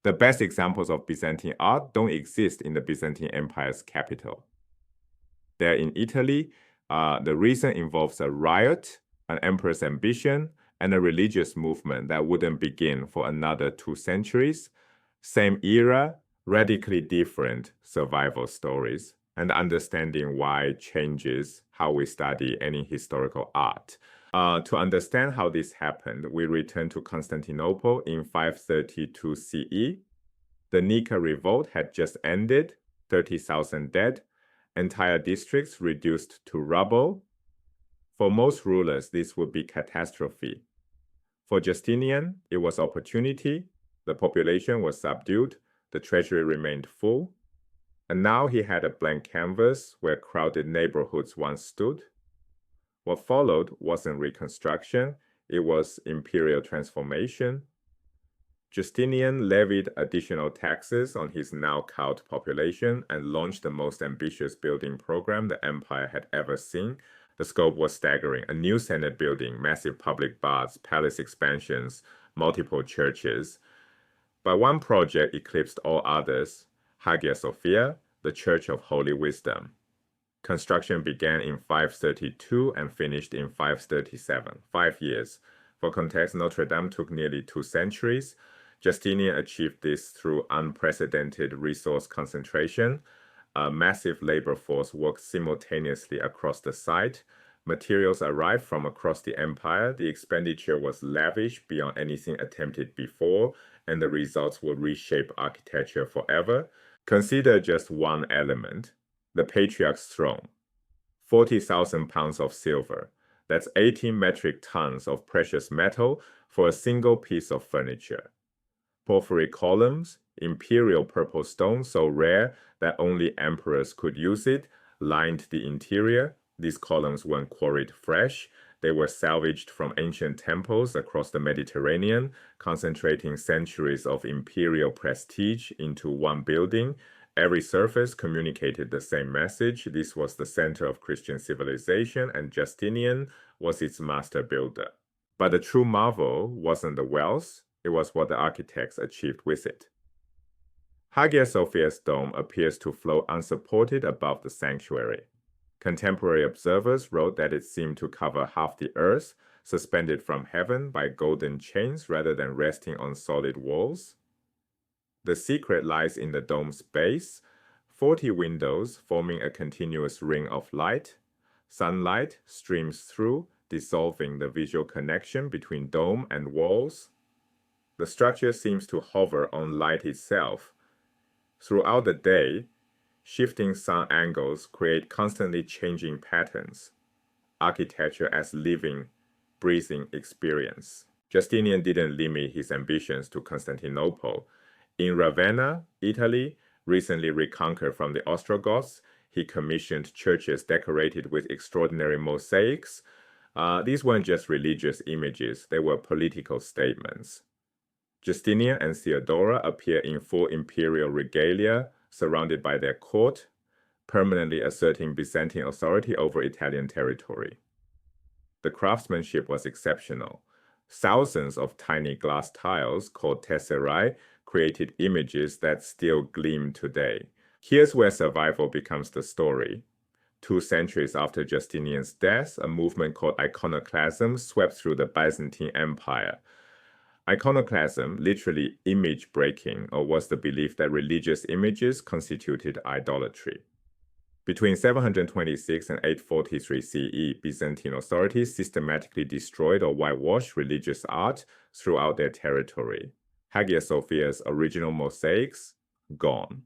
The best examples of Byzantine art don't exist in the Byzantine Empire's capital. There in Italy, the reason involves a riot, an emperor's ambition, and a religious movement that wouldn't begin for another 2 centuries. Same era, radically different survival stories, and understanding why changes how we study any historical art. To understand how this happened, we return to Constantinople in 532 CE. The Nika Revolt had just ended, 30,000 dead, entire districts reduced to rubble. For most rulers, this would be catastrophe. For Justinian, it was opportunity. The population was subdued, the treasury remained full, and now he had a blank canvas where crowded neighborhoods once stood. What followed wasn't reconstruction, it was imperial transformation. Justinian levied additional taxes on his now cowed population and launched the most ambitious building program the empire had ever seen. The scope was staggering: a new senate building, massive public baths, palace expansions, multiple churches. But one project eclipsed all others: Hagia Sophia, the Church of Holy Wisdom. Construction began in 532 and finished in 537, 5 years. For context, Notre Dame took nearly 2 centuries. Justinian achieved this through unprecedented resource concentration. A massive labor force worked simultaneously across the site. Materials arrived from across the empire. The expenditure was lavish beyond anything attempted before, and the results will reshape architecture forever. Consider just one element: the Patriarch's throne. 40,000 pounds of silver. That's 18 metric tons of precious metal for a single piece of furniture. Porphyry columns, imperial purple stone so rare that only emperors could use it, lined the interior. These columns weren't quarried fresh. They were salvaged from ancient temples across the Mediterranean, concentrating centuries of imperial prestige into one building. Every surface communicated the same message. This was the center of Christian civilization, and Justinian was its master builder. But the true marvel wasn't the wealth, it was what the architects achieved with it. Hagia Sophia's dome appears to float unsupported above the sanctuary. Contemporary observers wrote that it seemed to cover half the earth, suspended from heaven by golden chains rather than resting on solid walls. The secret lies in the dome's base: 40 windows forming a continuous ring of light. Sunlight streams through, dissolving the visual connection between dome and walls. The structure seems to hover on light itself. Throughout the day, shifting sun angles create constantly changing patterns. Architecture as living, breathing experience. Justinian didn't limit his ambitions to Constantinople. In Ravenna, Italy, recently reconquered from the Ostrogoths, he commissioned churches decorated with extraordinary mosaics. These weren't just religious images, they were political statements. Justinian and Theodora appear in full imperial regalia, surrounded by their court, permanently asserting Byzantine authority over Italian territory. The craftsmanship was exceptional. Thousands of tiny glass tiles, called tesserae, created images that still gleam today. Here's where survival becomes the story. 2 centuries after Justinian's death, a movement called iconoclasm swept through the Byzantine Empire. Iconoclasm, literally image breaking, or was the belief that religious images constituted idolatry. Between 726 and 843 CE, Byzantine authorities systematically destroyed or whitewashed religious art throughout their territory. Hagia Sophia's original mosaics, gone.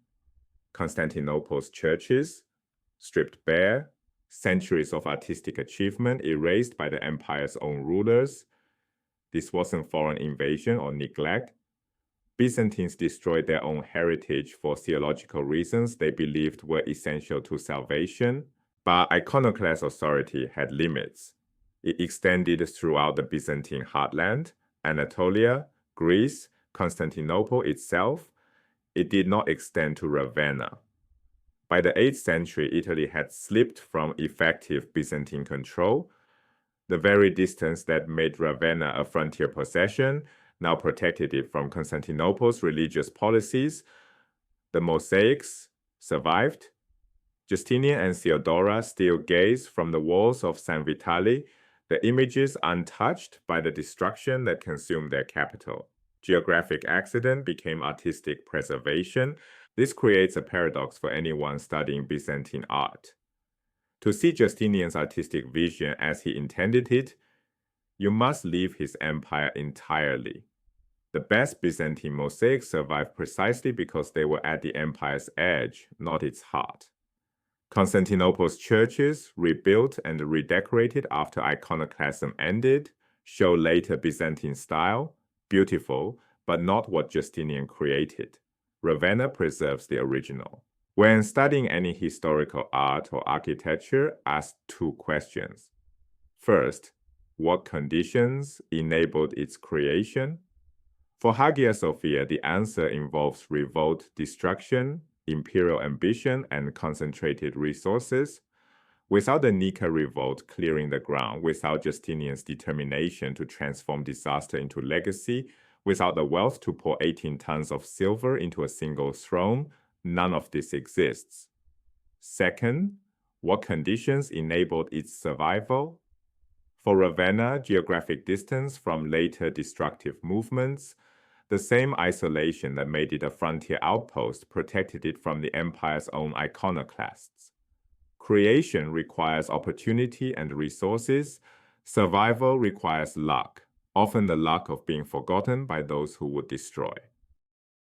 Constantinople's churches, stripped bare. Centuries of artistic achievement erased by the empire's own rulers. This wasn't foreign invasion or neglect. Byzantines destroyed their own heritage for theological reasons they believed were essential to salvation, but iconoclast authority had limits. It extended throughout the Byzantine heartland, Anatolia, Greece, Constantinople itself. It did not extend to Ravenna. By the 8th century, Italy had slipped from effective Byzantine control. The very distance that made Ravenna a frontier possession now protected it from Constantinople's religious policies. The mosaics survived. Justinian and Theodora still gaze from the walls of San Vitale, the images untouched by the destruction that consumed their capital. Geographic accident became artistic preservation. This creates a paradox for anyone studying Byzantine art. To see Justinian's artistic vision as he intended it, you must leave his empire entirely. The best Byzantine mosaics survived precisely because they were at the empire's edge, not its heart. Constantinople's churches, rebuilt and redecorated after iconoclasm ended, show later Byzantine style, beautiful, but not what Justinian created. Ravenna preserves the original. When studying any historical art or architecture, ask two questions. First, what conditions enabled its creation? For Hagia Sophia, the answer involves revolt, destruction, imperial ambition, and concentrated resources. Without the Nika Revolt clearing the ground, without Justinian's determination to transform disaster into legacy, without the wealth to pour 18 tons of silver into a single throne, none of this exists. Second, what conditions enabled its survival? For Ravenna, geographic distance from later destructive movements, the same isolation that made it a frontier outpost protected it from the empire's own iconoclasts. Creation requires opportunity and resources. Survival requires luck, often the luck of being forgotten by those who would destroy.